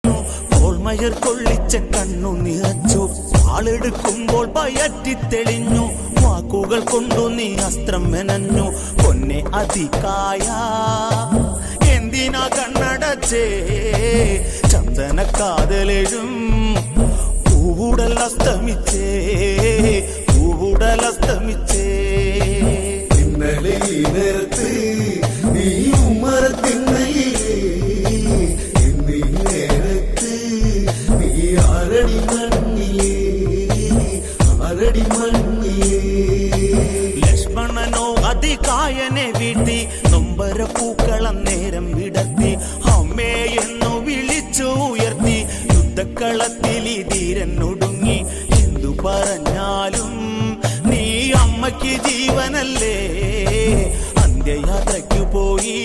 കരയുന്നു. കോൾമയർ കൊള്ളിച്ച കണ്ണു നിറച്ചു. ആളെടുക്കുമ്പോൾ പയറ്റി തെളിഞ്ഞു. വാക്കുകൾ കൊണ്ടു നീ അസ്ത്രം മെനഞ്ഞു. പൊന്നെ അതികായ എന്തിനാ കണ്ണടച്ചേ? ചന്ദന കാതലെഴും പൂവുടൽ അസ്തമിച്ചേ, പൂവുടൽ അസ്തമിച്ചേ. ഇന്നലെ ഈ നേരത്ത് നീ ഉമ്മറത്തിന്നയിലേ, ഇന്നീ നേരത്ത് നീ ആരടി മണ്ണിലേ, ആരടി മണ്ണിലേ. ലക്ഷ്മണനോ അതികായനെ വീട്ടി നൊമ്പര പൂക്കളം നേരം വിടർത്തി. അമ്മേ എന്നു വിളിച്ചു ഉയർത്തി. യുദ്ധക്കളത്തിൽ ഈ ധീരൻ ഒടുങ്ങി. എന്തു പറഞ്ഞാലും നീ അമ്മയ്ക്ക് ജീവനല്ലേ. അന്ത്യയാത്രയ്ക്കു പോയി